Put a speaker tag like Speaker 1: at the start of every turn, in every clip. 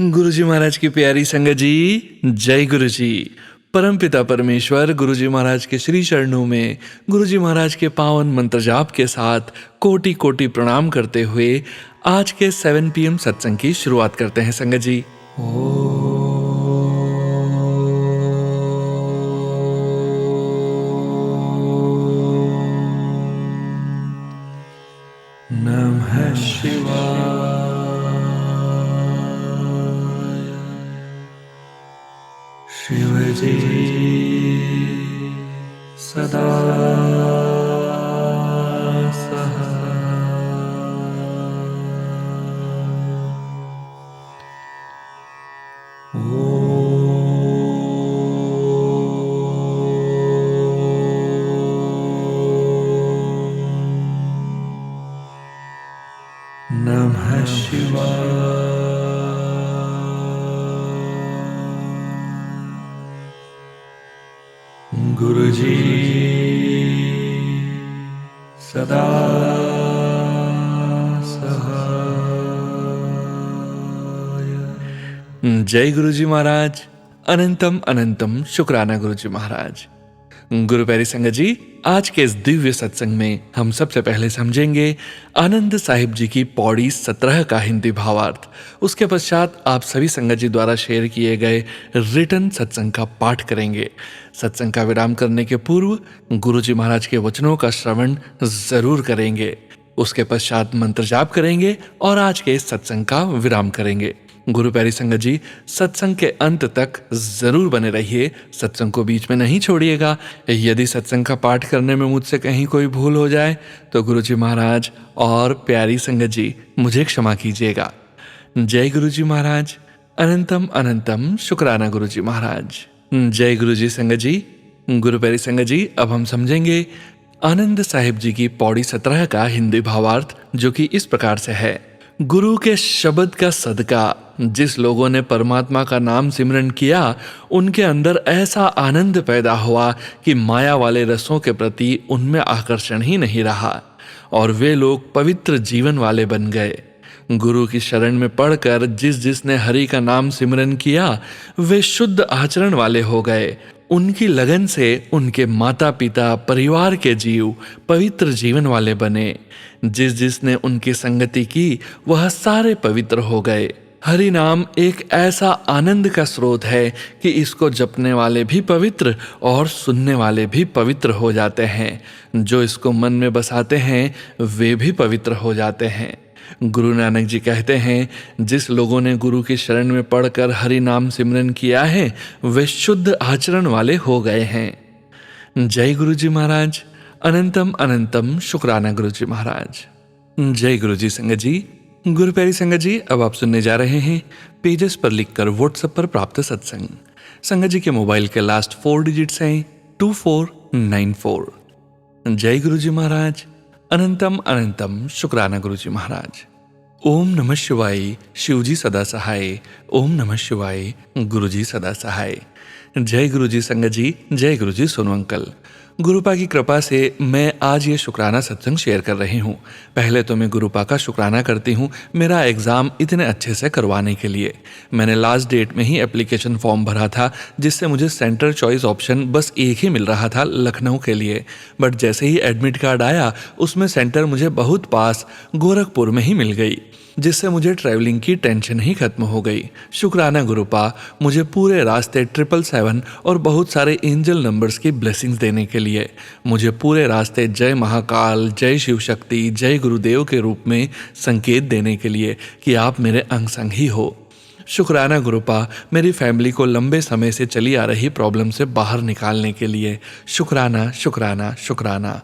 Speaker 1: गुरुजी महाराज की प्यारी संगत जी, जय गुरुजी। परमपिता परमेश्वर गुरुजी महाराज के श्री चरणों में गुरुजी महाराज के पावन मंत्र जाप के साथ कोटि कोटि प्रणाम करते हुए आज के 7 PM सत्संग की शुरुआत करते हैं संगत जी। नमः शिवाय। शिवजी सदा सहाय। नमः शिवाय। गुरुजी सदा सहाय। जय गुरुजी महाराज। अनंतम अनंतम शुक्राना गुरुजी महाराज। गुरु प्यारी संगत जी, आज के इस दिव्य सत्संग में हम सबसे पहले समझेंगे आनंद साहिब जी की पौड़ी 17 का हिंदी भावार्थ। उसके पश्चात आप सभी संगत जी द्वारा शेयर किए गए रिटर्न सत्संग का पाठ करेंगे। सत्संग का विराम करने के पूर्व गुरुजी महाराज के वचनों का श्रवण जरूर करेंगे। उसके पश्चात मंत्र जाप करेंगे और आज के इस सत्संग का विराम करेंगे। गुरु प्यारी संगत जी, सत्संग के अंत तक जरूर बने रहिए, सत्संग को बीच में नहीं छोड़िएगा। यदि सत्संग का पाठ करने में मुझसे कहीं कोई भूल हो जाए तो गुरुजी महाराज और प्यारी संगत जी मुझे क्षमा कीजिएगा। जय गुरुजी महाराज। अनंतम अनंतम शुक्राना गुरुजी महाराज। जय गुरुजी संगत जी। गुरु प्यारी संगत जी, अब हम समझेंगे आनंद साहिब जी की पौड़ी 17 का हिंदी भावार्थ, जो कि इस प्रकार से है। गुरु के शब्द का सदका जिस लोगों ने परमात्मा का नाम सिमरन किया, उनके अंदर ऐसा आनंद पैदा हुआ कि माया वाले रसों के प्रति उनमें आकर्षण ही नहीं रहा और वे लोग पवित्र जीवन वाले बन गए। गुरु की शरण में पढ़कर जिसने हरि का नाम सिमरन किया, वे शुद्ध आचरण वाले हो गए। उनकी लगन से उनके माता पिता परिवार के जीव पवित्र जीवन वाले बने। जिसने उनकी संगति की, वह सारे पवित्र हो गए। हरि नाम एक ऐसा आनंद का स्रोत है कि इसको जपने वाले भी पवित्र और सुनने वाले भी पवित्र हो जाते हैं। जो इसको मन में बसाते हैं वे भी पवित्र हो जाते हैं। गुरु नानक जी कहते हैं, जिस लोगों ने गुरु की शरण में पढ़कर हरि नाम सिमरन किया है, वे शुद्ध आचरण वाले हो गए हैं। जय गुरुजी महाराज। अनंतम अनंतम शुक्राना गुरुजी महाराज। जय गुरुजी संगत जी। गुरु प्यारी संगत जी, अब आप सुनने जा रहे हैं पेजेस पर लिखकर व्हाट्सएप पर प्राप्त सत्संग। संगत जी के मोबाइल के लास्ट 4 डिजिट्स हैं 2494। जय गुरुजी महाराज। अनंतम अनंतम शुक्राना गुरुजी महाराज। ओम नमः शिवाय। शिवजी सदा सहाय। ओम नमः शिवाय। गुरुजी सदा सहाय। जय गुरुजी संगत जी। जय गुरुजी सोनू अंकल। गुरुपा की कृपा से मैं आज ये शुक्राना सत्संग शेयर कर रही हूँ। पहले तो मैं गुरुपा का शुक्राना करती हूँ मेरा एग्ज़ाम इतने अच्छे से करवाने के लिए। मैंने लास्ट डेट में ही एप्लीकेशन फॉर्म भरा था, जिससे मुझे सेंटर चॉइस ऑप्शन बस एक ही मिल रहा था, लखनऊ के लिए। बट जैसे ही एडमिट कार्ड आया, उसमें सेंटर मुझे बहुत पास गोरखपुर में ही मिल गई, जिससे मुझे ट्रैवलिंग की टेंशन ही खत्म हो गई। शुक्राना गुरुपा, मुझे पूरे रास्ते 777 और बहुत सारे एंजल नंबर्स की ब्लेसिंग्स देने के लिए। मुझे पूरे रास्ते जय महाकाल, जय शिव शक्ति, जय गुरुदेव के रूप में संकेत देने के लिए कि आप मेरे अंग संग ही हो। शुक्राना गुरुपा, मेरी फैमिली को लंबे समय से चली आ रही प्रॉब्लम से बाहर निकालने के लिए। शुक्राना शुक्राना शुक्राना।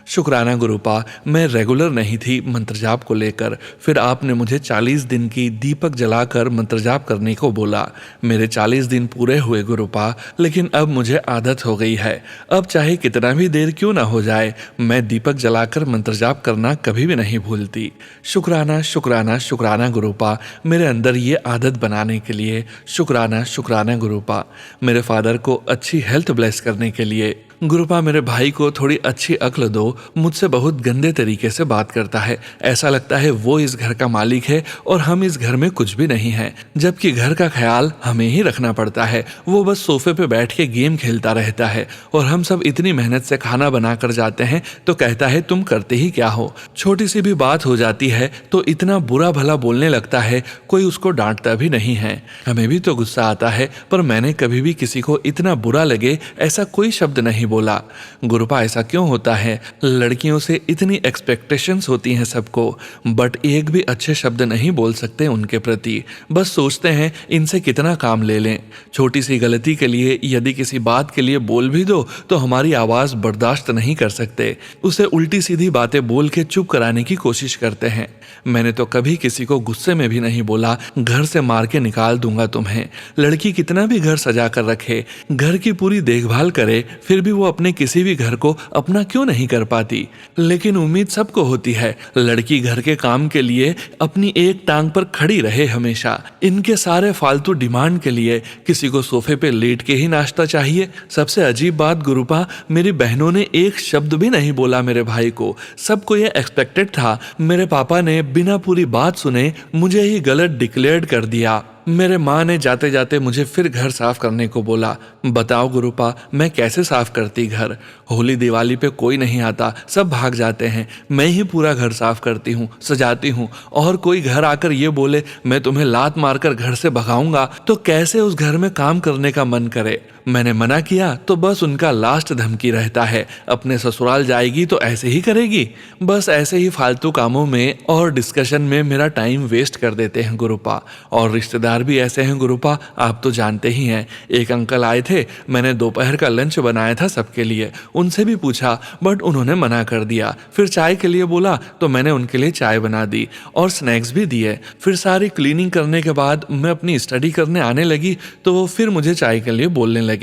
Speaker 1: शुक्राना गुरुपा, मैं रेगुलर नहीं थी मंत्र जाप को लेकर, फिर आपने मुझे 40 दिन की दीपक जलाकर मंत्र जाप करने को बोला। मेरे 40 दिन पूरे हुए गुरुपा, लेकिन अब मुझे आदत हो गई है। अब चाहे कितना भी देर क्यों ना हो जाए, मैं दीपक जलाकर मंत्र जाप करना कभी भी नहीं भूलती। शुक्राना शुक्राना शुक्राना गुरुपा, मेरे अंदर ये आदत बनाने के लिए। शुक्राना शुक्राना गुरुपा, मेरे फादर को अच्छी हेल्थ ब्लेस करने के लिए। गुरुपा, मेरे भाई को थोड़ी अच्छी अक्ल दो, मुझसे बहुत गंदे तरीके से बात करता है। ऐसा लगता है वो इस घर का मालिक है और हम इस घर में कुछ भी नहीं है, जबकि घर का ख्याल हमें ही रखना पड़ता है। वो बस सोफे पे बैठ के गेम खेलता रहता है और हम सब इतनी मेहनत से खाना बना कर जाते हैं तो कहता है तुम करते ही क्या हो। छोटी सी भी बात हो जाती है तो इतना बुरा भला बोलने लगता है, कोई उसको डांटता भी नहीं है। हमें भी तो गुस्सा आता है, पर मैंने कभी भी किसी को इतना बुरा लगे ऐसा कोई शब्द नहीं बोला। गुरुपा, ऐसा क्यों होता है? लड़कियों से इतनी एक्सपेक्टेशंस होती हैं सबको, बट एक भी अच्छे शब्द नहीं बोल सकते उनके प्रति। बस सोचते हैं इनसे कितना काम ले लें। छोटी सी गलती के लिए यदि किसी बात के लिए बोल भी दो तो हमारी आवाज बर्दाश्त नहीं कर सकते, उसे उल्टी सीधी बातें बोल के चुप कराने की कोशिश करते हैं। मैंने तो कभी किसी को गुस्से में भी नहीं बोला, घर से मार के निकाल दूंगा तुम्हें। लड़की कितना भी घर सजा कर रखे, घर की पूरी देखभाल करे, फिर भी वो अपने किसी भी घर को अपना क्यों नहीं कर पाती? लेकिन उम्मीद सबको होती है लड़की घर के काम के लिए अपनी एक टांग पर खड़ी रहे हमेशा। इनके सारे फालतू डिमांड के लिए किसी को सोफे पे लेट के ही नाश्ता चाहिए। सबसे अजीब बात गुरुपा, मेरी बहनों ने एक शब्द भी नहीं बोला मेरे भाई को। सबको ये एक्सपेक्टेड था। मेरे पापा ने बिना पूरी बात सुने मुझे ही गलत डिक्लेयर्ड कर दिया। मेरे माँ ने जाते जाते मुझे फिर घर साफ करने को बोला। बताओ गुरुपा, मैं कैसे साफ करती घर? होली दिवाली पे कोई नहीं आता, सब भाग जाते हैं। मैं ही पूरा घर साफ करती हूँ, सजाती हूँ। और कोई घर आकर ये बोले मैं तुम्हें लात मारकर घर से भगाऊंगा तो कैसे उस घर में काम करने का मन करे? मैंने मना किया तो बस उनका लास्ट धमकी रहता है, अपने ससुराल जाएगी तो ऐसे ही करेगी। बस ऐसे ही फालतू कामों में और डिस्कशन में मेरा टाइम वेस्ट कर देते हैं गुरुपा। और रिश्तेदार भी ऐसे हैं गुरुपा, आप तो जानते ही हैं। एक अंकल आए थे, मैंने दोपहर का लंच बनाया था सबके लिए। उनसे भी पूछा बट उन्होंने मना कर दिया। फिर चाय के लिए बोला तो मैंने उनके लिए चाय बना दी और स्नैक्स भी दिए। फिर सारी क्लीनिंग करने के बाद मैं अपनी स्टडी करने आने लगी तो वो फिर मुझे चाय के लिए बोलने लगे।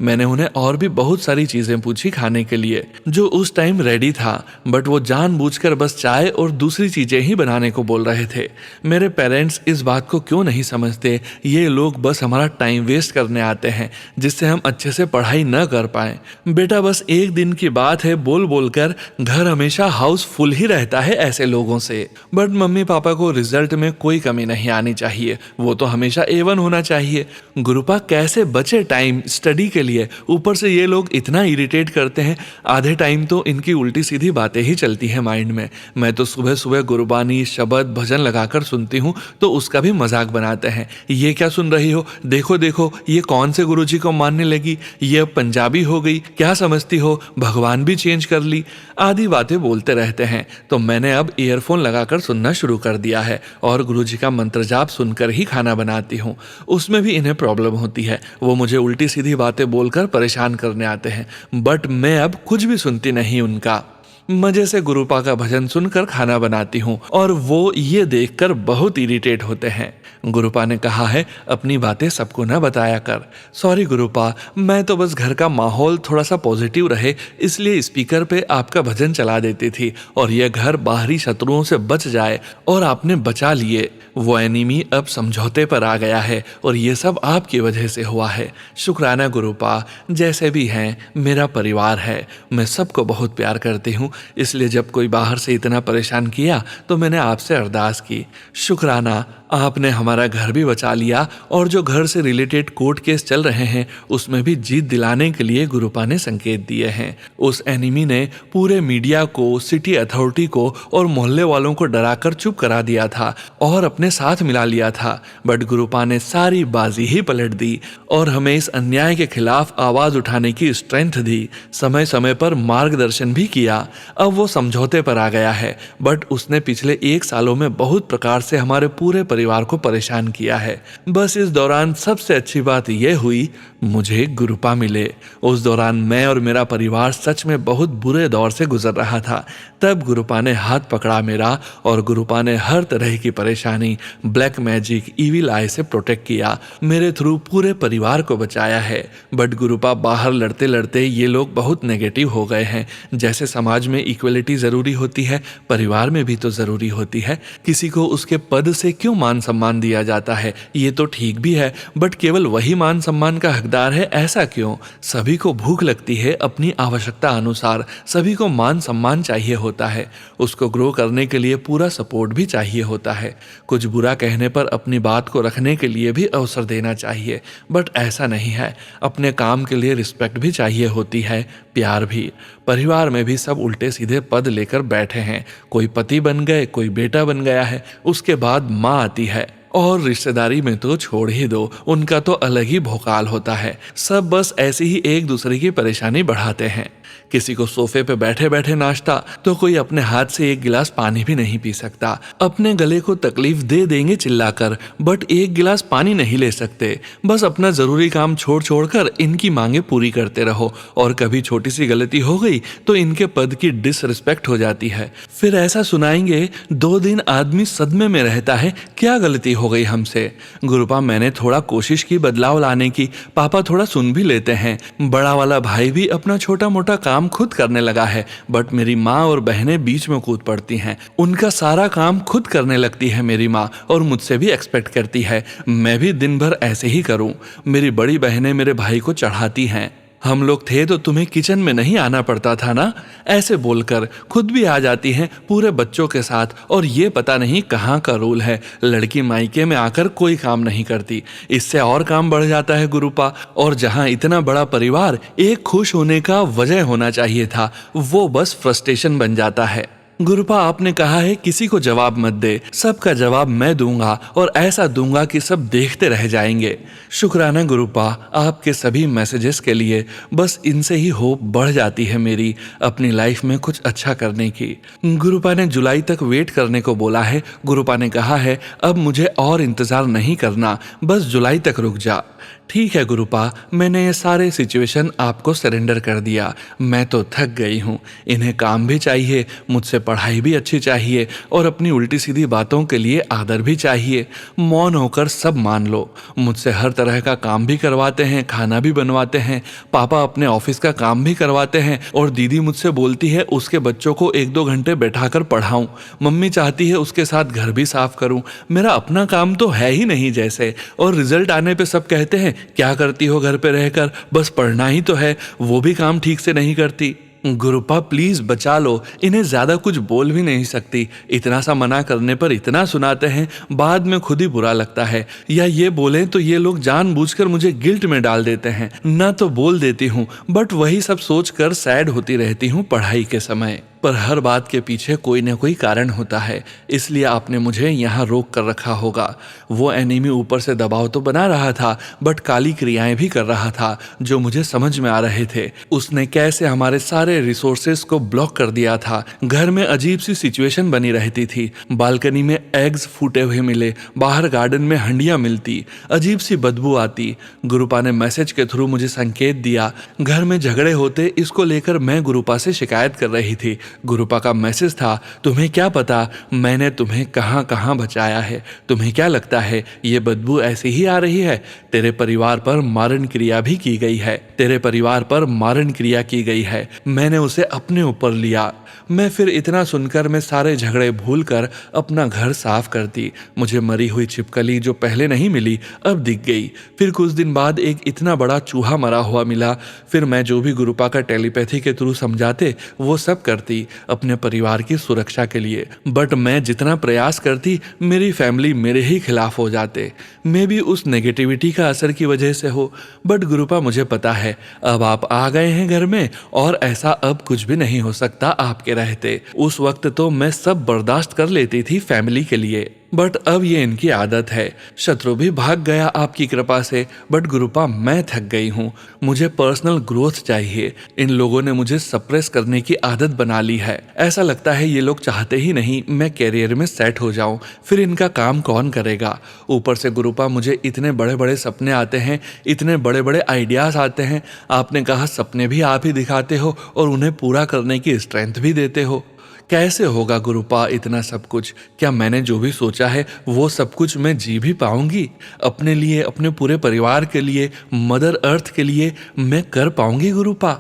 Speaker 1: मैंने उन्हें और भी बहुत सारी चीजें पूछी खाने के लिए जो उस टाइम रेडी था, बट वो जानबूझकर बस चाय और दूसरी चीजें ही बनाने को बोल रहे थे। मेरे पेरेंट्स इस बात को क्यों नहीं समझते? ये लोग बस हमारा टाइम वेस्ट करने आते हैं जिससे हम अच्छे से पढ़ाई न कर पाए। बेटा, बस एक दिन की बात है, बोल बोलकर घर हमेशा हाउसफुल ही रहता है ऐसे लोगों से। बट मम्मी पापा को रिजल्ट में कोई कमी नहीं आनी चाहिए, वो तो हमेशा A1 होना चाहिए। गुरुपा, कैसे बचे टाइम स्टडी के लिए? ऊपर से ये लोग इतना इरिटेट करते हैं, आधे टाइम तो इनकी उल्टी सीधी बातें ही चलती है माइंड में। मैं तो सुबह सुबह गुरबानी शब्द भजन लगाकर सुनती हूँ तो उसका भी मजाक बनाते हैं। ये क्या सुन रही हो? देखो देखो ये कौन से गुरुजी को मानने लगी, ये अब पंजाबी हो गई, क्या समझती हो भगवान भी चेंज कर ली? आदि बातें बोलते रहते हैं। तो मैंने अब ईयरफोन लगाकर सुनना शुरू कर दिया है और गुरुजी का मंत्र जाप सुनकर ही खाना बनाती हूँ। उसमें भी इन्हें प्रॉब्लम होती है, वो मुझे उल्टी सीधी बातें बोलकर परेशान करने आते हैं, बट मैं अब कुछ भी सुनती नहीं उनका। मजे से गुरुपा का भजन सुनकर खाना बनाती हूँ और वो ये देखकर बहुत इरिटेट होते हैं। गुरुपा ने कहा है अपनी बातें सबको न बताया कर। सॉरी गुरुपा, मैं तो बस घर का माहौल थोड़ा सा पॉजिटिव रहे इसलिए स्पीकर पे आपका भजन चला देती थी और यह घर बाहरी शत्रुओं से बच जाए, और आपने बचा लिए। वो एनिमी अब समझौते पर आ गया है और ये सब आपकी वजह से हुआ है। शुक्राना गुरुपा, जैसे भी हैं मेरा परिवार है, मैं सबको बहुत प्यार करती हूँ, इसलिए जब कोई बाहर से इतना परेशान किया तो मैंने आपसे अरदास की। शुक्राना, आपने हमारा घर भी बचा लिया और जो घर से रिलेटेड कोर्ट केस चल रहे हैं उसमें भी जीत दिलाने के लिए गुरुपा ने संकेत दिए हैं। उस एनिमी ने पूरे मीडिया को, सिटी अथॉरिटी को और मोहल्ले वालों को डराकर चुप करा दिया था और अपने साथ मिला लिया था, बट गुरुपा ने सारी बाजी ही पलट दी और हमें इस अन्याय के खिलाफ आवाज उठाने की स्ट्रेंथ दी, समय समय पर मार्गदर्शन भी किया। अब वो समझौते पर आ गया है, बट उसने पिछले 1 सालों में बहुत प्रकार से हमारे पूरे परिवार को परेशान किया है। बस इस दौरान सबसे अच्छी बात यह हुई मुझे गुरुपा मिले। उस दौरान मैं और मेरा परिवार सच में बहुत बुरे दौर से गुजर रहा था। तब गुरुपा ने हाथ पकड़ा मेरा और गुरुपा ने हर तरह की परेशानी, ब्लैक मैजिक, इविल आई से प्रोटेक्ट किया, मेरे थ्रू पूरे परिवार को बचाया है। बट गुरुपा, बाहर लड़ते लड़ते ये लोग बहुत नेगेटिव हो गए हैं। जैसे समाज में इक्वलिटी जरूरी होती है, परिवार में भी तो जरूरी होती है। किसी को उसके पद से क्यों मान सम्मान दिया जाता है, ये तो ठीक भी है, बट केवल वही मान सम्मान का हकदार है, ऐसा क्यों? सभी को भूख लगती है अपनी आवश्यकता अनुसार, सभी को मान सम्मान चाहिए होता है, उसको ग्रो करने के लिए पूरा सपोर्ट भी चाहिए होता है। कुछ बुरा कहने पर अपनी बात को रखने के लिए भी अवसर देना चाहिए, बट ऐसा नहीं है। अपने काम के लिए रिस्पेक्ट भी चाहिए होती है, प्यार भी। परिवार में भी सब उल्टे सीधे पद लेकर बैठे हैं, कोई पति बन गए, कोई बेटा बन गया है, उसके बाद माँ आती है, और रिश्तेदारी में तो छोड़ ही दो, उनका तो अलग ही भौकाल होता है। सब बस ऐसे ही एक दूसरे की परेशानी बढ़ाते हैं। किसी को सोफे पे बैठे बैठे नाश्ता, तो कोई अपने हाथ से एक गिलास पानी भी नहीं पी सकता। अपने गले को तकलीफ दे देंगे चिल्लाकर, बट एक गिलास पानी नहीं ले सकते। बस अपना जरूरी काम छोड़ छोड़ कर इनकी मांगे पूरी करते रहो, और कभी छोटी सी गलती हो गई तो इनके पद की डिसरिस्पेक्ट हो जाती है। फिर ऐसा सुनाएंगे, 2 दिन आदमी सदमे में रहता है, क्या गलती हो गई हमसे? गुरुपा, मैंने थोड़ा कोशिश की बदलाव लाने की, पापा थोड़ा सुन भी लेते हैं। बड़ा वाला भाई भी अपना छोटा मोटा काम खुद करने लगा है, बट मेरी माँ और बहनें बीच में कूद पड़ती हैं। उनका सारा काम खुद करने लगती है मेरी माँ, और मुझसे भी एक्सपेक्ट करती है मैं भी दिन भर ऐसे ही करूं। मेरी बड़ी बहनें मेरे भाई को चढ़ाती हैं, हम लोग थे तो तुम्हें किचन में नहीं आना पड़ता था ना, ऐसे बोलकर खुद भी आ जाती हैं पूरे बच्चों के साथ। और ये पता नहीं कहाँ का रूल है, लड़की मायके में आकर कोई काम नहीं करती, इससे और काम बढ़ जाता है गुरुपा। और जहाँ इतना बड़ा परिवार, एक खुश होने का वजह होना चाहिए था, वो बस फ्रस्ट्रेशन बन जाता है। गुरुपा, आपने कहा है किसी को जवाब मत दे, सबका जवाब मैं दूंगा, और ऐसा दूंगा कि सब देखते रह जाएंगे। शुक्राना गुरुपा आपके सभी मैसेजेस के लिए, बस इनसे ही होप बढ़ जाती है मेरी अपनी लाइफ में कुछ अच्छा करने की। गुरुपा ने जुलाई तक वेट करने को बोला है। गुरुपा ने कहा है अब मुझे और इंतजार नहीं करना, बस जुलाई तक रुक जा। ठीक है गुरुपा, मैंने ये सारे सिचुएशन आपको सरेंडर कर दिया। मैं तो थक गई हूँ, इन्हें काम भी चाहिए, मुझसे पढ़ाई भी अच्छी चाहिए, और अपनी उल्टी सीधी बातों के लिए आदर भी चाहिए। मौन होकर सब मान लो। मुझसे हर तरह का काम भी करवाते हैं, खाना भी बनवाते हैं, पापा अपने ऑफिस का काम भी करवाते हैं, और दीदी मुझसे बोलती है उसके बच्चों को 1-2 घंटे बैठाकर पढ़ाऊं। मम्मी चाहती है उसके साथ घर भी साफ करूं। मेरा अपना काम तो है ही नहीं जैसे, और रिजल्ट आने पे सब कहते हैं क्या करती हो घर पे रहकर, बस पढ़ना ही तो है, वो भी काम ठीक से नहीं करती। गुरुपा प्लीज बचा लो, इन्हें ज्यादा कुछ बोल भी नहीं सकती, इतना सा मना करने पर इतना सुनाते हैं, बाद में खुद ही बुरा लगता है। या ये बोलें तो ये लोग जानबूझकर मुझे गिल्ट में डाल देते हैं। ना तो बोल देती हूँ, बट वही सब सोचकर सैड होती रहती हूँ पढ़ाई के समय। पर हर बात के पीछे कोई न कोई कारण होता है, इसलिए आपने मुझे यहाँ रोक कर रखा होगा। वो एनिमी ऊपर से दबाव तो बना रहा था, बट काली क्रियाएं भी कर रहा था जो मुझे समझ में आ रहे थे। उसने कैसे हमारे सारे रिसोर्सेस को ब्लॉक कर दिया था। घर में अजीब सी सिचुएशन बनी रहती थी। बालकनी में एग्स फूटे हुए मिले, बाहर गार्डन में हंडियां मिलती, अजीब सी बदबू आती। गुरुपा ने मैसेज के थ्रू मुझे संकेत दिया। घर में झगड़े होते, इसको लेकर मैं गुरुपा से शिकायत कर रही थी। गुरुपा का मैसेज था, तुम्हें क्या पता मैंने तुम्हें कहां कहां बचाया है, तुम्हें क्या लगता है ये बदबू ऐसे ही आ रही है? तेरे परिवार पर मारण क्रिया भी की गई है, तेरे परिवार पर मारण क्रिया की गई है, मैंने उसे अपने ऊपर लिया। मैं फिर इतना सुनकर मैं सारे झगड़े भूलकर अपना घर साफ कर दी। मुझे मरी हुई छिपकली जो पहले नहीं मिली अब दिख गई। फिर कुछ दिन बाद एक इतना बड़ा चूहा मरा हुआ मिला। फिर मैं जो भी गुरुपा का टेलीपैथी के थ्रू समझाते वो सब करती अपने परिवार की सुरक्षा के लिए, बट मैं जितना प्रयास करती मेरी फैमिली मेरे ही खिलाफ हो जाते। मे भी उस नेगेटिविटी का असर की वजह से हो, बट गुरुपा मुझे पता है अब आप आ गए हैं घर में, और ऐसा अब कुछ भी नहीं हो सकता आपके रहते। उस वक्त तो मैं सब बर्दाश्त कर लेती थी फैमिली के लिए, बट अब ये इनकी आदत है। शत्रु भी भाग गया आपकी कृपा से, बट गुरुपा मैं थक गई हूँ। मुझे पर्सनल ग्रोथ चाहिए। इन लोगों ने मुझे सप्रेस करने की आदत बना ली है। ऐसा लगता है ये लोग चाहते ही नहीं मैं कैरियर में सेट हो जाऊं, फिर इनका काम कौन करेगा? ऊपर से गुरुपा मुझे इतने बड़े बड़े सपने आते हैं, इतने बड़े बड़े आइडियाज आते हैं। आपने कहा सपने भी आप ही दिखाते हो और उन्हें पूरा करने की स्ट्रेंथ भी देते हो। कैसे होगा गुरुपा इतना सब कुछ? क्या मैंने जो भी सोचा है वो सब कुछ मैं जी भी पाऊंगी? अपने लिए, अपने पूरे परिवार के लिए, मदर अर्थ के लिए मैं कर पाऊंगी गुरुपा?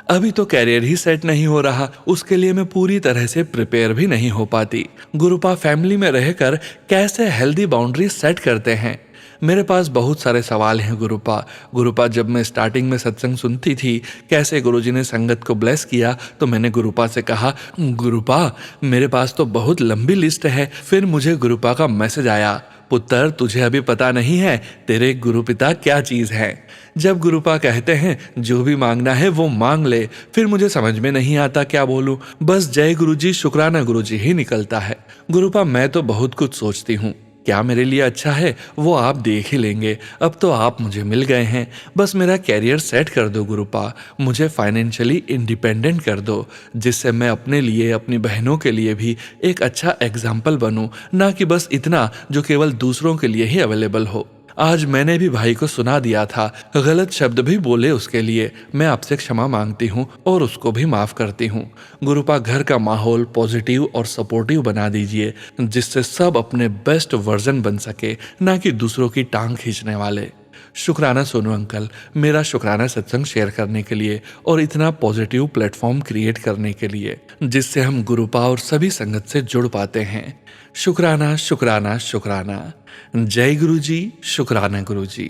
Speaker 1: अभी तो कैरियर ही सेट नहीं हो रहा, उसके लिए मैं पूरी तरह से प्रिपेयर भी नहीं हो पाती। गुरुपा फैमिली में रहकर कैसे हेल्दी बाउंड्री सेट करते हैं? मेरे पास बहुत सारे सवाल हैं गुरुपा। गुरुपा, जब मैं स्टार्टिंग में सत्संग सुनती थी, कैसे गुरुजी ने संगत को ब्लेस किया, तो मैंने गुरुपा से कहा, गुरुपा मेरे पास तो बहुत लंबी लिस्ट है। फिर मुझे गुरुपा का मैसेज आया, पुत्र तुझे अभी पता नहीं है तेरे गुरुपिता क्या चीज है। जब गुरुपा कहते हैं जो भी मांगना है वो मांग ले, फिर मुझे समझ में नहीं आता क्या बोलूं, बस जय गुरुजी शुक्राना गुरुजी ही निकलता है। गुरुपा मैं तो बहुत कुछ सोचती हूँ, क्या मेरे लिए अच्छा है वो आप देख ही लेंगे। अब तो आप मुझे मिल गए हैं, बस मेरा कैरियर सेट कर दो गुरुपा, मुझे फाइनेंशियली इंडिपेंडेंट कर दो, जिससे मैं अपने लिए, अपनी बहनों के लिए भी एक अच्छा एग्जाम्पल बनूं, ना कि बस इतना जो केवल दूसरों के लिए ही अवेलेबल हो। आज मैंने भी भाई को सुना दिया था, गलत शब्द भी बोले उसके लिए, मैं आपसे क्षमा मांगती हूँ और उसको भी माफ करती हूँ। गुरुपा घर का माहौल पॉजिटिव और सपोर्टिव बना दीजिए, जिससे सब अपने बेस्ट वर्जन बन सके, ना कि दूसरों की टांग खींचने वाले। शुक्राना सोनू अंकल, मेरा शुक्राना सत्संग शेयर करने के लिए और इतना पॉजिटिव प्लेटफॉर्म क्रिएट करने के लिए, जिससे हम गुरुपा और सभी संगत से जुड़ पाते हैं। शुक्राना शुक्राना शुक्राना। जय गुरुजी, शुक्राना गुरुजी,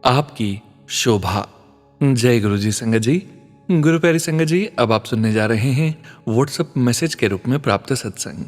Speaker 1: आपकी शोभा। जय गुरुजी संगत जी। गुरु प्यारी संगत जी, अब आप सुनने जा रहे हैं व्हाट्सएप मैसेज के रूप में प्राप्त सत्संग।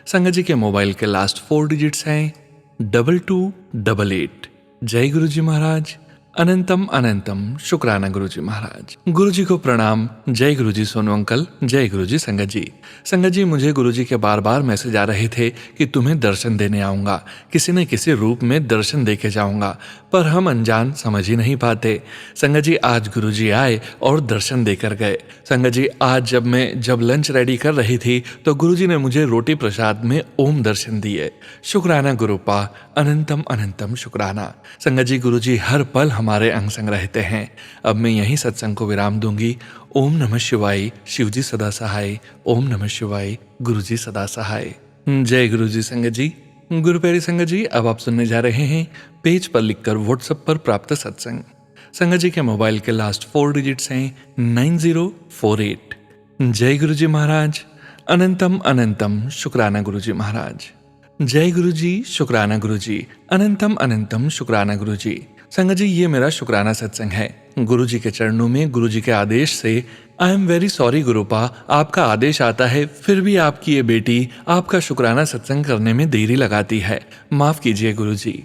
Speaker 1: संगत जी के मोबाइल के लास्ट 4 डिजिट्स हैं 2288। जय गुरुजी महाराज, अनंतम अनंतम शुक्राना गुरुजी महाराज। गुरुजी को प्रणाम। जय गुरुजी सोनू अंकल, जय गुरुजी संगत जी। संगत जी, मुझे गुरुजी के बार बार मैसेज आ रहे थे कि तुम्हें दर्शन देने आऊंगा, किसी न किसी रूप में दर्शन देके जाऊंगा, पर हम अनजान समझ ही नहीं पाते। संगत जी, आज गुरुजी आए और दर्शन देकर गए। संगत जी, आज जब लंच रेडी कर रही थी तो गुरुजी ने मुझे रोटी प्रसाद में ओम दर्शन दिए। शुक्राना गुरुपा, अनंतम अनंतम शुक्राना। संगत जी, गुरुजी हर पल हमारे अंग संग रहते हैं। अब मैं यहीं सत्संग को विराम दूंगी। ओम नमः शिवाय, शिवजी सदा सहाय। ओम नमः शिवाय, गुरुजी सदा सहाय। जय गुरुजी संगत जी। गुरु प्यारी संगत जी, अब आप सुनने जा रहे हैं पेज पर लिखकर व्हाट्सएप पर प्राप्त सत्संग। संगत जी के मोबाइल के लास्ट 4 डिजिट्स हैं 9048। जय गुरुजी महाराज, अनंतम अनंतम शुक्राना गुरुजी महाराज। जय गुरुजी, शुक्राना गुरुजी, अनंतम अनंतम शुक्राना गुरुजी। संगत जी, ये मेरा शुक्राना सत्संग है। गुरुजी के चरणों में गुरुजी के आदेश से आई एम वेरी सॉरी गुरुपा, आपका आदेश आता है फिर भी आपकी ये बेटी आपका शुक्राना सत्संग करने में देरी लगाती है, माफ कीजिए गुरुजी।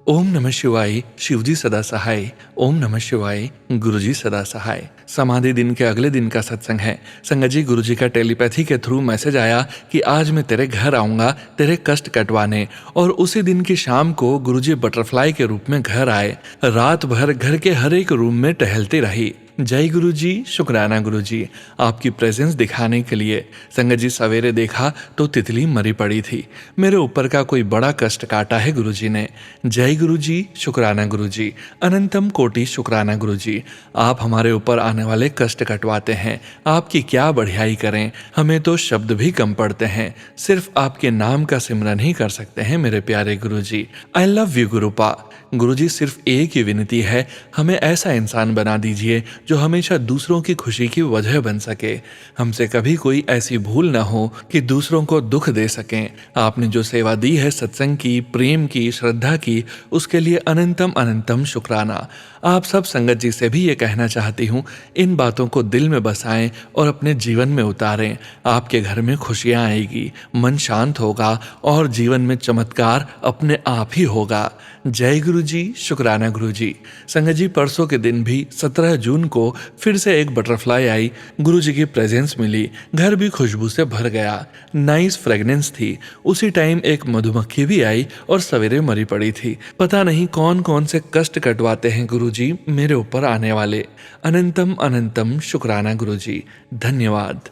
Speaker 1: ओम नमः शिवाय, शिवजी सदा सहाय। ओम नमः शिवाय, गुरुजी सदा सहाय। समाधि दिन के अगले दिन का सत्संग है। संगत जी, गुरुजी का टेलीपैथी के थ्रू मैसेज आया कि आज मैं तेरे घर आऊंगा तेरे कष्ट कटवाने, और उसी दिन की शाम को गुरुजी बटरफ्लाई के रूप में घर आए। रात भर घर के हर एक रूम में टहलती रही। जय गुरुजी, शुक्राना गुरुजी, आपकी प्रेजेंस दिखाने के लिए। संगत जी, सवेरे देखा तो तितली मरी पड़ी थी। मेरे ऊपर का कोई बड़ा कष्ट काटा है गुरुजी ने। जय गुरुजी, शुक्राना गुरुजी, अनंतम कोटि शुक्राना गुरुजी, आप हमारे ऊपर आने वाले कष्ट कटवाते हैं। आपकी क्या बढ़ियाई करें, हमें तो शब्द भी कम पड़ते हैं, सिर्फ आपके नाम का सिमरन ही कर सकते हैं मेरे प्यारे गुरुजी। I love you गुरुपा। गुरुजी, सिर्फ एक ही विनती है, हमें ऐसा इंसान बना दीजिए जो हमेशा दूसरों की खुशी की वजह बन सके। हमसे कभी कोई ऐसी भूल ना हो कि दूसरों को दुख दे सकें। आपने जो सेवा दी है सत्संग की, प्रेम की, श्रद्धा की, उसके लिए अनंतम अनंतम शुक्राना। आप सब संगत जी से भी ये कहना चाहती हूँ, इन बातों को दिल में बसाएं और अपने जीवन में उतारें। आपके घर में खुशियाँ आएगी, मन शांत होगा और जीवन में चमत्कार अपने आप ही होगा। जय गुरुजी, शुक्राना गुरुजी। संगत जी, परसों के दिन भी 17 जून को फिर से एक बटरफ्लाई आई, गुरुजी की प्रेजेंस मिली, घर भी खुशबू से भर गया, नाइस फ्रेगनेंस थी। उसी टाइम एक मधुमक्खी भी आई और सवेरे मरी पड़ी थी। पता नहीं कौन कौन से कष्ट कटवाते हैं गुरुजी मेरे ऊपर आने वाले। अनंतम अनंतम शुक्राना गुरुजी, धन्यवाद।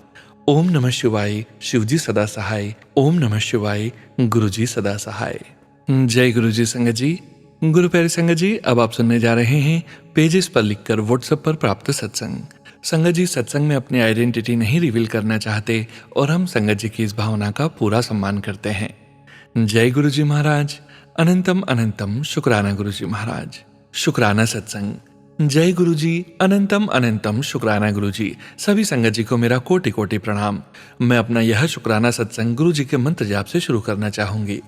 Speaker 1: ओम नमः शिवाय, शिवजी सदा सहाय। ओम नमः शिवाय, गुरुजी सदा सहाय। जय गुरुजी संगत जी। गुरु प्यारी संगत जी, अब आप सुनने जा रहे हैं पेजेस पर लिखकर व्हाट्सएप पर प्राप्त सत्संग। संगत जी, सत्संग में अपनी आइडेंटिटी नहीं रिवील करना चाहते और हम संगत जी की इस भावना का पूरा सम्मान करते हैं। जय गुरुजी महाराज, अनंतम अनंतम शुक्राना गुरुजी महाराज। शुक्राना सत्संग। जय गुरु जी। अनंतम अनंतम शुक्राना गुरु जी। सभी संगत जी को मेरा कोटि कोटि प्रणाम। मैं अपना यह शुक्राना सत्संग गुरु जी के मंत्र जाप से शुरू करना चाहूंगी।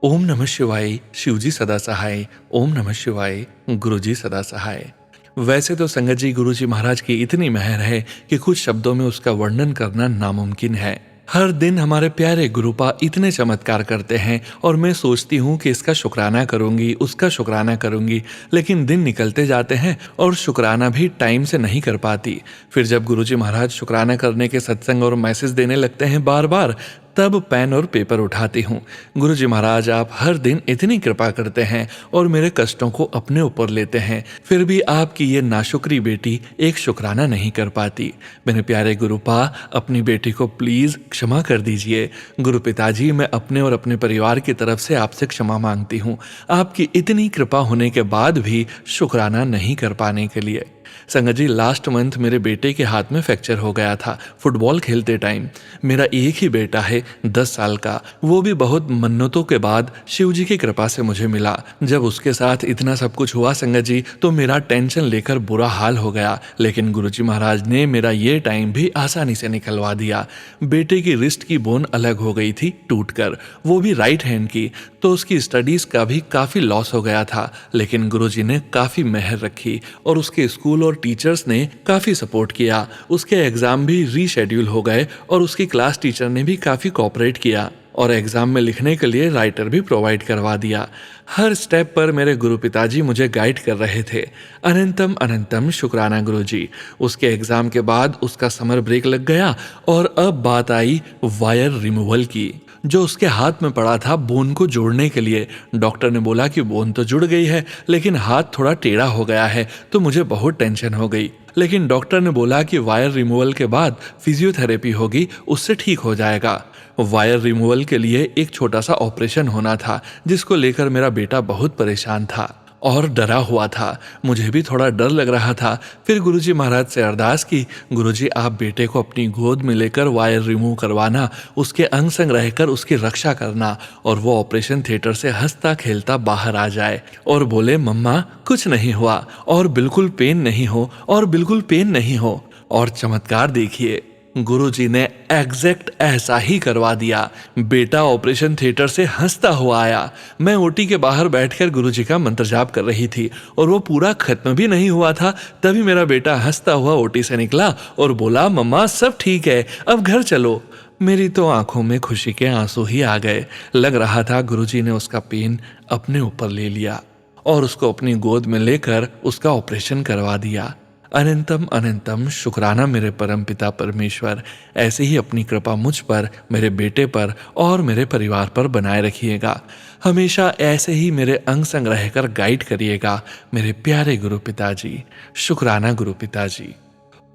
Speaker 1: ओम नमः शिवाय, शिव जी सदा सहाय। ओम नमः शिवाय, गुरु जी सदा सहाय। वैसे तो संगत जी गुरु जी महाराज की इतनी मेहर है कि कुछ शब्दों में उसका वर्णन करना नामुमकिन है। हर दिन हमारे प्यारे गुरुपा इतने चमत्कार करते हैं और मैं सोचती हूँ कि इसका शुक्राना करूंगी, उसका शुक्राना करूंगी, लेकिन दिन निकलते जाते हैं और शुक्राना भी टाइम से नहीं कर पाती। फिर जब गुरुजी महाराज शुक्राना करने के सत्संग और मैसेज देने लगते हैं बार बार, तब पेन और पेपर उठाती हूँ। गुरुजी महाराज आप हर दिन इतनी कृपा करते हैं और मेरे कष्टों को अपने ऊपर लेते हैं, फिर भी आपकी ये नाशुक्री बेटी एक शुक्राना नहीं कर पाती। मेरे प्यारे गुरुपा अपनी बेटी को प्लीज क्षमा कर दीजिए। गुरु पिताजी मैं अपने और अपने परिवार की तरफ से आपसे क्षमा मांगती हूँ, आपकी इतनी कृपा होने के बाद भी शुक्राना नहीं कर पाने के लिए। संगत जी लास्ट मंथ मेरे बेटे के हाथ में फ्रैक्चर हो गया था फुटबॉल खेलते टाइम। मेरा एक ही बेटा है 10 साल का, वो भी बहुत मन्नतों के बाद शिव जी की कृपा से मुझे मिला। जब उसके साथ इतना सब कुछ हुआ संगत जी तो मेरा टेंशन लेकर बुरा हाल हो गया, लेकिन गुरुजी महाराज ने मेरा ये टाइम भी आसानी से निकलवा दिया। बेटे की रिस्ट की बोन अलग हो गई थी टूटकर, वो भी राइट हैंड की, तो उसकी स्टडीज का भी काफी लॉस हो गया था, लेकिन गुरुजी ने काफी मेहर रखी और उसके स्कूल और टीचर्स ने काफी सपोर्ट किया। उसके एग्जाम भी रीशेड्यूल हो गए और उसकी क्लास टीचर ने भी काफी कोऑपरेट किया और एग्जाम में लिखने के लिए राइटर भी प्रोवाइड करवा दिया। हर स्टेप पर मेरे गुरु पिताजी मुझे गाइड कर रहे थे। अनंतम अनंतम शुक्राना गुरु जी। उसके एग्जाम के बाद उसका समर ब्रेक लग गया और अब बात आई वायर रिमूवल की, जो उसके हाथ में पड़ा था बोन को जोड़ने के लिए। डॉक्टर ने बोला कि बोन तो जुड़ गई है लेकिन हाथ थोड़ा टेढ़ा हो गया है, तो मुझे बहुत टेंशन हो गई। लेकिन डॉक्टर ने बोला कि वायर रिमूवल के बाद फिजियोथेरेपी होगी, उससे ठीक हो जाएगा। वायर रिमूवल के लिए एक छोटा सा ऑपरेशन होना था, जिसको लेकर मेरा बेटा बहुत परेशान था और डरा हुआ था। मुझे भी थोड़ा डर लग रहा था। फिर गुरुजी महाराज से अरदास की, गुरुजी आप बेटे को अपनी गोद में लेकर वायर रिमूव करवाना, उसके अंग संग रहकर उसकी रक्षा करना और वो ऑपरेशन थिएटर से हंसता खेलता बाहर आ जाए और बोले मम्मा कुछ नहीं हुआ और बिल्कुल पेन नहीं हो और बिल्कुल पेन नहीं हो। और चमत्कार देखिए, गुरुजी ने एग्जैक्ट ऐसा ही करवा दिया। बेटा ऑपरेशन थिएटर से हंसता हुआ आया। मैं ओटी के बाहर बैठकर गुरुजी का मंत्र जाप कर रही थी और वो पूरा खत्म भी नहीं हुआ था, तभी मेरा बेटा हंसता हुआ ओटी से निकला और बोला मम्मा सब ठीक है, अब घर चलो। मेरी तो आंखों में खुशी के आंसू ही आ गए। लग रहा था गुरुजी ने उसका पेन अपने ऊपर ले लिया और उसको अपनी गोद में लेकर उसका ऑपरेशन करवा दिया। अनंतम अनंतम शुक्राना मेरे परम पिता परमेश्वर, ऐसे ही अपनी कृपा मुझ पर, मेरे बेटे पर और मेरे परिवार पर बनाए रखिएगा। हमेशा ऐसे ही मेरे अंग संग रहकर गाइड करिएगा मेरे प्यारे गुरु पिताजी। शुक्राना गुरु पिताजी।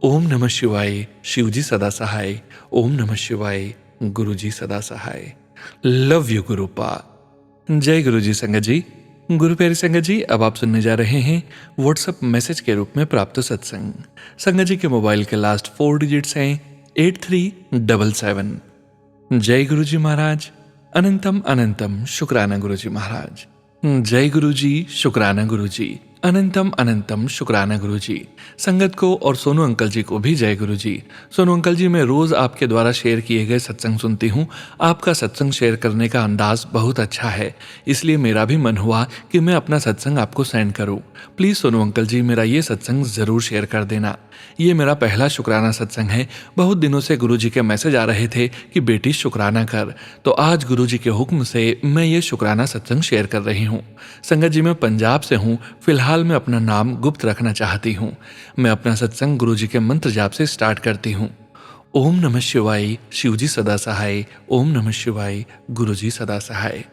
Speaker 1: ओम नमः शिवाय, शिव जी सदा सहाय। ओम नमः शिवाय, गुरु जी सदा सहाय। Love you गुरुपा। जय गुरु जी संगत जी। गुरु प्यारी संगत जी अब आप सुनने जा रहे हैं व्हाट्सएप मैसेज के रूप में प्राप्त सत्संग। संगत जी के मोबाइल के लास्ट 4 डिजिट्स हैं 8377। जय गुरु जी महाराज। अनंतम अनंतम शुक्राना गुरु जी महाराज। जय गुरु जी, शुक्राना गुरु जी। अनंतम अनंतम शुक्राना गुरु जी। संगत को और सोनू अंकल जी को भी जय गुरु जी। सोनू अंकल जी मैं रोज आपके द्वारा शेयर किए गए सत्संग सुनती हूँ। आपका सत्संग शेयर करने का अंदाज बहुत अच्छा है, इसलिए मेरा भी मन हुआ कि मैं अपना सत्संग आपको सेंड करूँ। प्लीज सोनू अंकल जी मेरा ये सत्संग जरूर शेयर कर देना। ये मेरा पहला शुक्राना सत्संग है। बहुत दिनों से गुरु जी के मैसेज आ रहे थे कि बेटी शुक्राना कर, तो आज गुरु जी के हुक्म से मैं ये शुक्राना सत्संग शेयर कर रही हूँ। संगत जी मैं पंजाब से हूँ, फिलहाल मैं अपना नाम गुप्त रखना चाहती हूँ। मैं अपना सत्संग गुरु जी के मंत्र जाप से स्टार्ट करती हूँ। ओम नमः शिवाय, शिव जी सदा सहाय। ओम नमः शिवाय, गुरु जी सदा सहाय।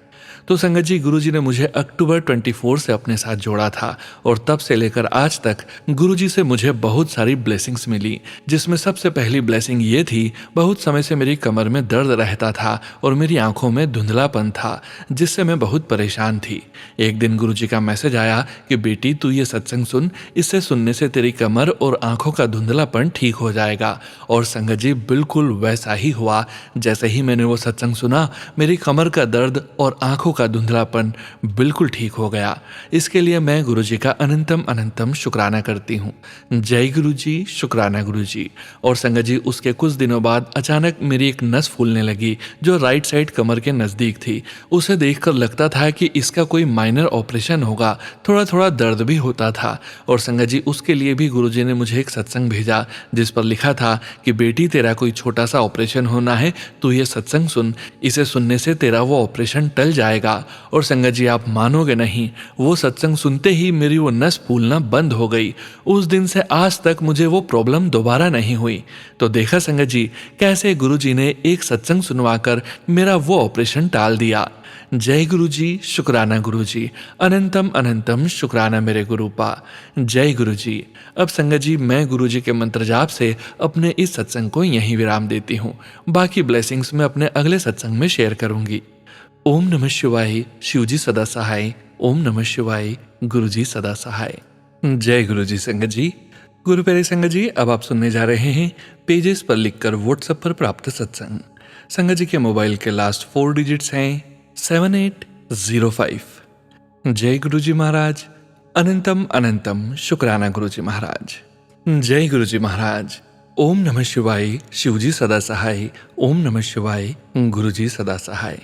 Speaker 1: तो संगत जी गुरुजी ने मुझे अक्टूबर 24 से अपने साथ जोड़ा था और तब से लेकर आज तक गुरुजी से मुझे बहुत सारी ब्लेसिंग्स मिली, जिसमें सबसे पहली ब्लेसिंग ये थी, बहुत समय से मेरी कमर में दर्द रहता था और मेरी आंखों में धुंधलापन था, जिससे मैं बहुत परेशान थी। एक दिन गुरुजी का मैसेज आया कि बेटी तू ये सत्संग सुन, इससे सुनने से तेरी कमर और आंखों का धुंधलापन ठीक हो जाएगा। और संगत जी बिल्कुल वैसा ही हुआ। जैसे ही मैंने वो सत्संग सुना, मेरी कमर का दर्द और आंखों आंखों का धुंधलापन बिल्कुल ठीक हो गया। इसके लिए मैं गुरुजी का अनंतम अनंतम शुक्राना करती हूँ। जय गुरुजी, शुक्राना गुरुजी। और संगत जी, उसके कुछ दिनों बाद अचानक मेरी एक नस फूलने लगी जो राइट साइड कमर के नज़दीक थी। उसे देखकर लगता था कि इसका कोई माइनर ऑपरेशन होगा। थोड़ा थोड़ा दर्द भी होता था। और संगत जी, उसके लिए भी गुरुजी ने मुझे एक सत्संग भेजा जिस पर लिखा था कि बेटी, तेरा कोई छोटा सा ऑपरेशन होना है, तू ये सत्संग सुन, इसे सुनने से तेरा वो ऑपरेशन टल जाएगा। और संगत जी, आप मानोगे नहीं, वो सत्संग सुनते ही मेरी वो नस फूलना बंद हो गई। उस दिन से आज तक मुझे वो प्रॉब्लम दोबारा नहीं हुई। तो देखा संगत जी, कैसे गुरुजी ने एक सत्संग सुनवाकर मेरा वो ऑपरेशन टाल दिया। जय गुरुजी, शुक्राना गुरुजी। अनंतम अनंतम शुक्राना मेरे गुरुपा। जय गुरुजी। अब संगत जी, मैं गुरुजी के मंत्र जाप से अपने इस सत्संग को यहीं विराम देती हूँ। बाकी ब्लेसिंग्स मैं अपने अगले सत्संग में शेयर करूंगी। ओम नमः शिवाय। शिवजी सदा सहाय। ओम नमः शिवाय। गुरुजी सदा सहाय। जय गुरुजी संगत जी। गुरु प्यारे संगत जी, अब आप सुनने जा रहे हैं पेजेस पर लिखकर व्हाट्सएप पर प्राप्त सत्संग। संगत जी के मोबाइल के लास्ट 4 डिजिट्स हैं 7805। जय गुरुजी महाराज। अनंतम अनंतम शुक्राना गुरुजी महाराज। जय गुरुजी महाराज। ओम नमः शिवाय। शिवजी सदा सहाय। ओम नमः शिवाय। गुरुजी सदा सहाय।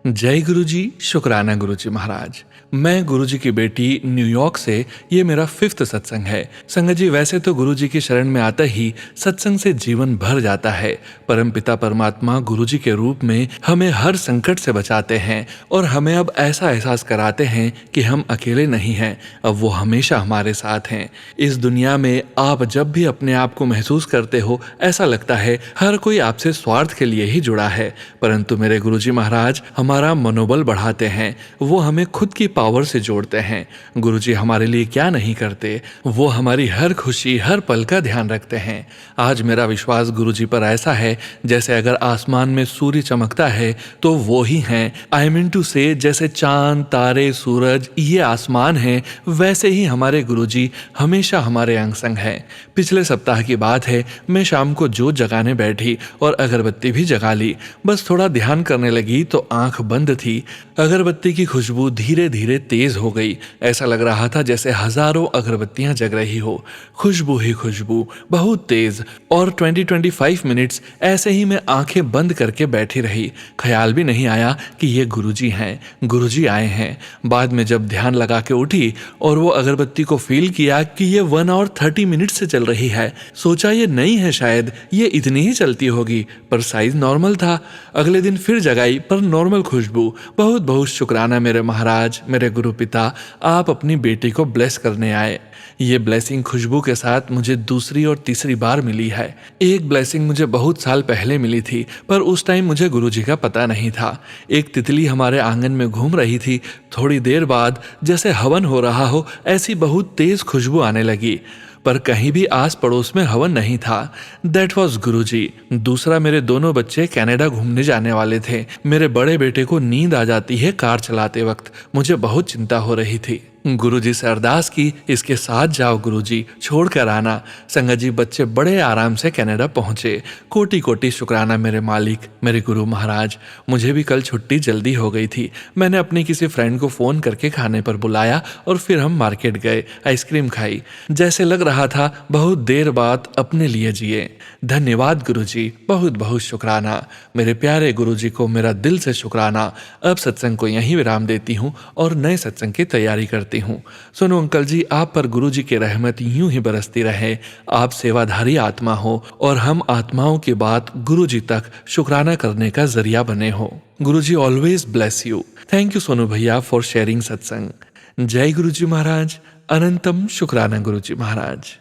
Speaker 1: जय गुरुजी, शुक्राना गुरुजी महाराज। मैं गुरुजी की बेटी न्यूयॉर्क से, ये मेरा 5th सत्संग है। संगत जी, वैसे तो गुरुजी की शरण में आता ही सत्संग से जीवन भर जाता है। परमपिता परमात्मा गुरुजी के रूप में हमें हर संकट से बचाते हैं और हमें अब ऐसा एहसास कराते हैं कि हम अकेले नहीं हैं, अब वो हमेशा हमारे साथ हैं। इस दुनिया में आप जब भी अपने आप को महसूस करते हो, ऐसा लगता है हर कोई आपसे स्वार्थ के लिए ही जुड़ा है, परंतु मेरे गुरुजी महाराज हमारा मनोबल बढ़ाते हैं। वो हमें खुद की पावर से जोड़ते हैं। गुरुजी हमारे लिए क्या नहीं करते, वो हमारी हर खुशी हर पल का ध्यान रखते हैं। आज मेरा विश्वास गुरुजी पर ऐसा है जैसे अगर आसमान में सूर्य चमकता है तो वो ही हैं। आई मीन टू से, जैसे चांद तारे सूरज ये आसमान है, वैसे ही हमारे गुरुजी हमेशा हमारे अंग संग हैं। पिछले सप्ताह की बात है, मैं शाम को जोत जगाने बैठी और अगरबत्ती भी जगा ली। बस थोड़ा ध्यान करने लगी तो आंख बंद थी। अगरबत्ती की खुशबू धीरे धीरे तेज हो गई। ऐसा लग रहा था जैसे हजारों अगरबत्तियां जग रही हो। खुशबू ही खुशबू, बहुत तेज। और 20-25 मिनट्स ऐसे ही मैं आंखें बंद करके बैठी रही। ख्याल भी नहीं आया कि ये गुरुजी हैं, गुरुजी आए हैं। बाद में जब ध्यान लगा के उठी और वो अगरबत्ती को फील किया कि ये 1 और 30 मिनट से चल रही है, सोचा ये नई है, शायद ये इतनी ही चलती होगी, पर साइज नॉर्मल था। अगले दिन फिर जगाई पर नॉर्मल खुशबू। बहुत बहुत शुक्राना मेरे महाराज, मेरे गुरु पिता, आप अपनी बेटी को ब्लेस करने आए। ये ब्लेसिंग खुशबू के साथ मुझे दूसरी और तीसरी बार मिली है। एक ब्लेसिंग मुझे बहुत साल पहले मिली थी, पर उस टाइम मुझे गुरुजी का पता नहीं था। एक तितली हमारे आंगन में घूम रही थी। थोड़ी देर बाद जैसे हवन हो रहा हो, ऐसी बहुत तेज खुशबू आने लगी, पर कहीं भी आस पड़ोस में हवन नहीं था। दैट वॉज गुरुजी। दूसरा, मेरे दोनों बच्चे कनाडा घूमने जाने वाले थे। मेरे बड़े बेटे को नींद आ जाती है कार चलाते वक्त। मुझे बहुत चिंता हो रही थी। गुरुजी से अरदास की, इसके साथ जाओ गुरुजी, छोड़ कर आना। संगत जी, बच्चे बड़े आराम से कनाडा पहुंचे। कोटि कोटि शुक्राना मेरे मालिक, मेरे गुरु महाराज। मुझे भी कल छुट्टी जल्दी हो गई थी। मैंने अपने किसी फ्रेंड को फोन करके खाने पर बुलाया और फिर हम मार्केट गए, आइसक्रीम खाई। जैसे लग रहा था बहुत देर बाद अपने लिए जिए। धन्यवाद गुरुजी, बहुत बहुत शुक्राना। मेरे प्यारे गुरुजी को मेरा दिल से शुक्राना। अब सत्संग को यहीं विराम देती हूँ और नए सत्संग की तैयारी करती हूँ। सुनो अंकल जी, आप पर गुरुजी की रहमत यूं ही बरसती रहे। आप सेवाधारी आत्मा हो और हम आत्माओं की बात गुरुजी तक शुक्राना करने का जरिया बने हो। Guruji always bless you. Thank you Sonu भैया फॉर शेयरिंग सत्संग। जय गुरुजी महाराज। अनंतम शुक्राना गुरुजी महाराज।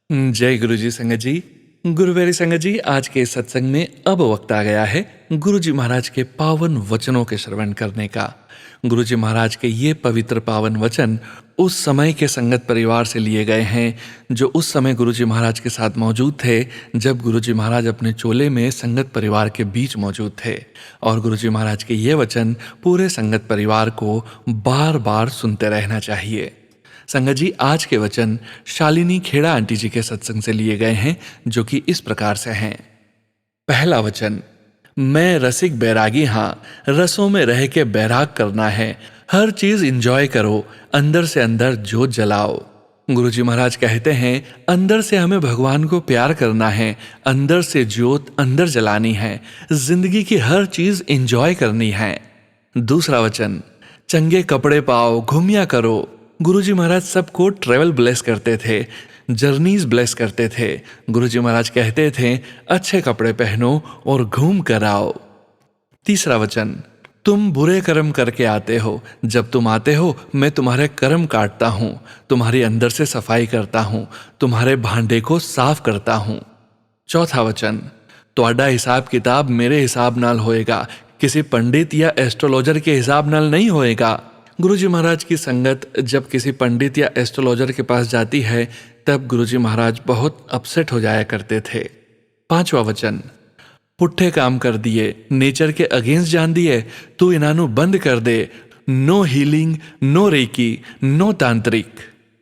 Speaker 1: जय गुरुजी संगत जी। गुरुवेरी संगत जी, आज के सत्संग में अब वक्त आ गया है गुरुजी महाराज के पावन वचनों के श्रवण करने का। गुरुजी महाराज के ये पवित्र पावन वचन उस समय के संगत परिवार से लिए गए हैं जो उस समय गुरुजी महाराज के साथ मौजूद थे, जब गुरुजी महाराज अपने चोले में संगत परिवार के बीच मौजूद थे। और गुरुजी महाराज के ये वचन पूरे संगत परिवार को बार बार सुनते रहना चाहिए। संगत जी, आज के वचन शालिनी खेड़ा आंटी जी के सत्संग से लिए गए हैं, जो कि इस प्रकार से हैं। पहला वचन, मैं रसिक बैरागी, हाँ रसों में रह के बैराग करना है। हर चीज इंजॉय करो, अंदर से अंदर जोत जलाओ। गुरुजी महाराज कहते हैं अंदर से हमें भगवान को प्यार करना है, अंदर से ज्योत अंदर जलानी है, जिंदगी की हर चीज इंजॉय करनी है। दूसरा वचन, चंगे कपड़े पाओ, घूमिया करो। गुरुजी महाराज सबको ट्रेवल ब्लेस करते थे, जर्नीज ब्लेस करते थे। गुरुजी महाराज कहते थे अच्छे कपड़े पहनो और घूम कर आओ। तीसरा वचन, तुम बुरे कर्म करके आते हो, जब तुम आते हो मैं तुम्हारे कर्म काटता हूं, तुम्हारी अंदर से सफाई करता हूं, तुम्हारे भांडे को साफ करता हूं। चौथा वचन, ਤੁਹਾਡਾ हिसाब किताब मेरे हिसाब नाल होएगा, किसी पंडित या एस्ट्रोलॉजर के हिसाब नाल नहीं होएगा। गुरुजी महाराज की संगत जब किसी पंडित या एस्ट्रोलॉजर के पास जाती है तब गुरुजी महाराज बहुत अपसेट हो जाया करते थे। पांचवा वचन, पुट्ठे काम कर दिए, नेचर के अगेंस्ट जान दिए, तू इनानू बंद कर दे। No healing, no reiki, no tantrik.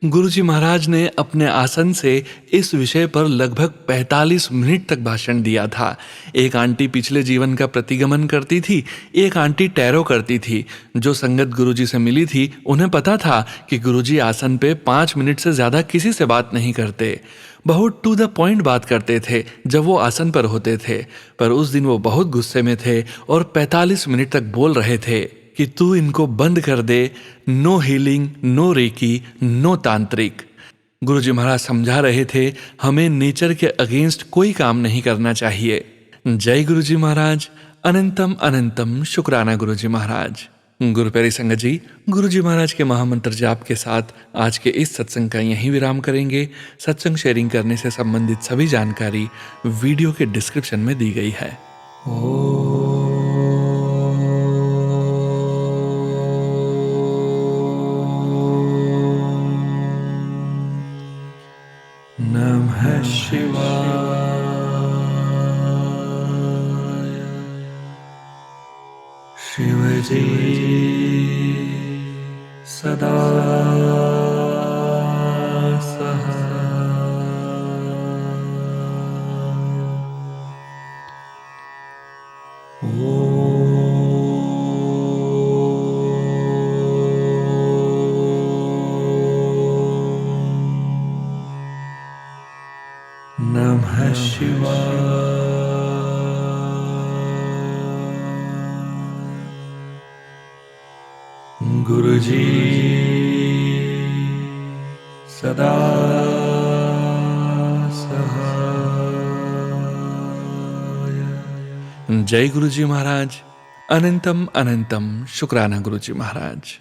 Speaker 1: Guruji महाराज ने अपने आसन से इस विषय पर लगभग 45 मिनट तक भाषण दिया था। एक आंटी पिछले जीवन का प्रतिगमन करती थी, एक आंटी टैरो करती थी। जो संगत गुरुजी से मिली थी उन्हें पता था कि गुरुजी आसन पे 5 मिनट से ज्यादा किसी से बात नहीं करते, बहुत टू द पॉइंट बात करते थे जब वो आसन पर होते थे। पर उस दिन वो बहुत गुस्से में थे और 45 मिनट तक बोल रहे थे कि तू इनको बंद कर दे, no healing, no reiki, no tantrik. Guruji महाराज समझा रहे थे हमें नेचर के अगेंस्ट कोई काम नहीं करना चाहिए। जय गुरुजी महाराज, अनंतम अनंतम शुक्राना गुरुजी महाराज। गुरु प्यारी संगत जी, गुरुजी महाराज के महामंत्र जाप के साथ आज के इस सत्संग का यहीं विराम करेंगे। सत्संग शेयरिंग करने से संबंधित सभी जानकारी वीडियो के डिस्क्रिप्शन में दी गई है। नमः शिवाय। शिवजी सदा नमः शिवाय। गुरुजी सदा सहाय। जय गुरुजी महाराज, अनंतम अनंतम शुक्राना गुरुजी महाराज।